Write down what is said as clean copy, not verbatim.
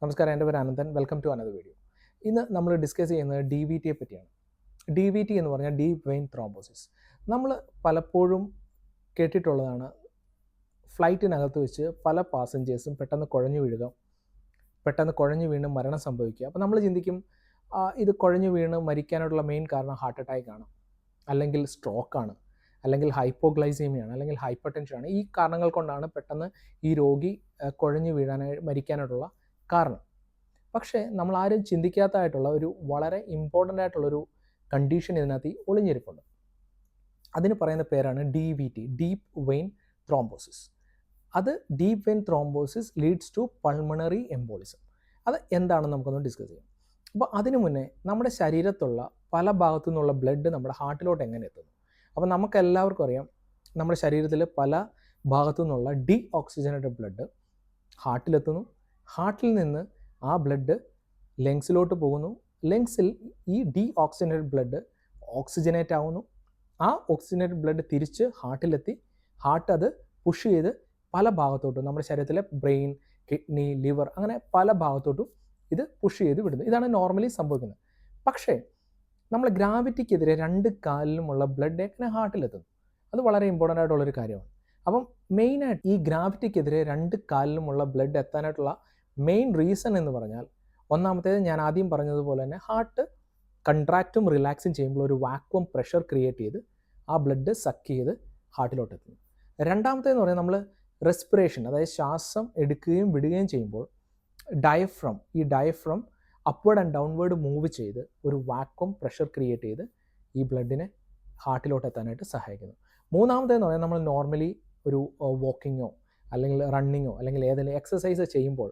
നമസ്കാരം, എൻ്റെ പേര് Ananthan. Welcome to another video. ഇന്ന് നമ്മൾ ഡിസ്കസ് ചെയ്യുന്നത് ഡി വി ടിയെ പറ്റിയാണ്. ഡി വി ടി എന്ന് പറഞ്ഞാൽ ഡീപ്പ് വെയിൻ ത്രോംബോസിസ്. നമ്മൾ പലപ്പോഴും കേട്ടിട്ടുള്ളതാണ്, ഫ്ലൈറ്റിനകത്ത് വെച്ച് പല പാസഞ്ചേഴ്സും പെട്ടെന്ന് കുഴഞ്ഞു വീണ് മരണം സംഭവിക്കുക. അപ്പോൾ നമ്മൾ ചിന്തിക്കും, ഇത് കുഴഞ്ഞു വീണ് മരിക്കാനായിട്ടുള്ള മെയിൻ കാരണം ഹാർട്ട് അറ്റാക്ക് ആണ്, അല്ലെങ്കിൽ സ്ട്രോക്കാണ്, അല്ലെങ്കിൽ ഹൈപ്പോഗ്ലൈസീമിയാണ്, അല്ലെങ്കിൽ ഹൈപ്പർ ടെൻഷനാണ്. ഈ കാരണങ്ങൾ കൊണ്ടാണ് പെട്ടെന്ന് ഈ രോഗി കുഴഞ്ഞു മരിക്കാനായിട്ടുള്ള കാരണം. പക്ഷേ നമ്മൾ ആരും ചിന്തിക്കാത്തതായിട്ടുള്ള ഒരു വളരെ ഇമ്പോർട്ടൻ്റ് ആയിട്ടുള്ളൊരു കണ്ടീഷൻ ഇതിനകത്ത് ഒളിഞ്ഞിരിപ്പുണ്ട്. അതിന് പറയുന്ന പേരാണ് D V T, deep vein thrombosis. അത് deep vein thrombosis leads to pulmonary embolism. അത് എന്താണെന്ന് നമുക്കൊന്ന് ഡിസ്കസ് ചെയ്യാം. അപ്പോൾ അതിനു മുന്നേ നമ്മുടെ ശരീരത്തുള്ള പല ഭാഗത്തു നിന്നുള്ള ബ്ലഡ് നമ്മുടെ ഹാർട്ടിലോട്ട് എങ്ങനെ എത്തുന്നു? അപ്പോൾ നമുക്കെല്ലാവർക്കും അറിയാം, നമ്മുടെ ശരീരത്തിൽ പല ഭാഗത്തു നിന്നുള്ള ഡി ഓക്സിജനേറ്റഡ് ബ്ലഡ് ഹാർട്ടിലെത്തുന്നു. ഹാർട്ടിൽ നിന്ന് ആ ബ്ലഡ് ലങ്സിലോട്ട് പോകുന്നു. ലങ്സിൽ ഈ ഡി ഓക്സിജനേറ്റഡ് ബ്ലഡ് ഓക്സിജനേറ്റ് ആവുന്നു. ആ ഓക്സിജനേറ്റഡ് ബ്ലഡ് തിരിച്ച് ഹാർട്ടിലെത്തി ഹാർട്ട് അത് പുഷ് ചെയ്ത് പല ഭാഗത്തോട്ടും, നമ്മുടെ ശരീരത്തിലെ ബ്രെയിൻ, കിഡ്നി, ലിവർ, അങ്ങനെ പല ഭാഗത്തോട്ടും ഇത് പുഷ് ചെയ്ത് വിടുന്നു. ഇതാണ് നോർമലി സംഭവിക്കുന്നത്. പക്ഷേ നമ്മൾ ഗ്രാവിറ്റിക്കെതിരെ രണ്ട് കാലിലുമുള്ള ബ്ലഡ് എങ്ങനെ ഹാർട്ടിലെത്തുന്നു? അത് വളരെ ഇമ്പോർട്ടൻ്റ് ആയിട്ടുള്ളൊരു കാര്യമാണ്. അപ്പം മെയിനായിട്ട് ഈ ഗ്രാവിറ്റിക്കെതിരെ രണ്ട് കാലിലുമുള്ള ബ്ലഡ് എത്താനായിട്ടുള്ള മെയിൻ റീസൺ എന്ന് പറഞ്ഞാൽ, ഒന്നാമത്തേത് ഞാൻ ആദ്യം പറഞ്ഞതുപോലെ തന്നെ ഹാർട്ട് കൺട്രാക്റ്റും റിലാക്സും ചെയ്യുമ്പോൾ ഒരു വാക്വം പ്രഷർ ക്രിയേറ്റ് ചെയ്ത് ആ ബ്ലഡ് സക്ക് ചെയ്ത് ഹാർട്ടിലോട്ട് എത്തുന്നു. രണ്ടാമത്തേതെന്ന് പറഞ്ഞാൽ നമ്മൾ റെസ്പിറേഷൻ, അതായത് ശ്വാസം എടുക്കുകയും വിടുകയും ചെയ്യുമ്പോൾ ഈ diaphragm upward and downward move ചെയ്ത് ഒരു വാക്വം പ്രഷർ ക്രിയേറ്റ് ചെയ്ത് ഈ ബ്ലഡിനെ ഹാർട്ടിലോട്ട് എത്താനായിട്ട് സഹായിക്കുന്നു. മൂന്നാമത്തേന്ന് പറഞ്ഞാൽ നമ്മൾ നോർമലി ഒരു വാക്കിങ്ങോ അല്ലെങ്കിൽ റണ്ണിങ്ങോ അല്ലെങ്കിൽ ഏതെങ്കിലും എക്സസൈസ് ചെയ്യുമ്പോൾ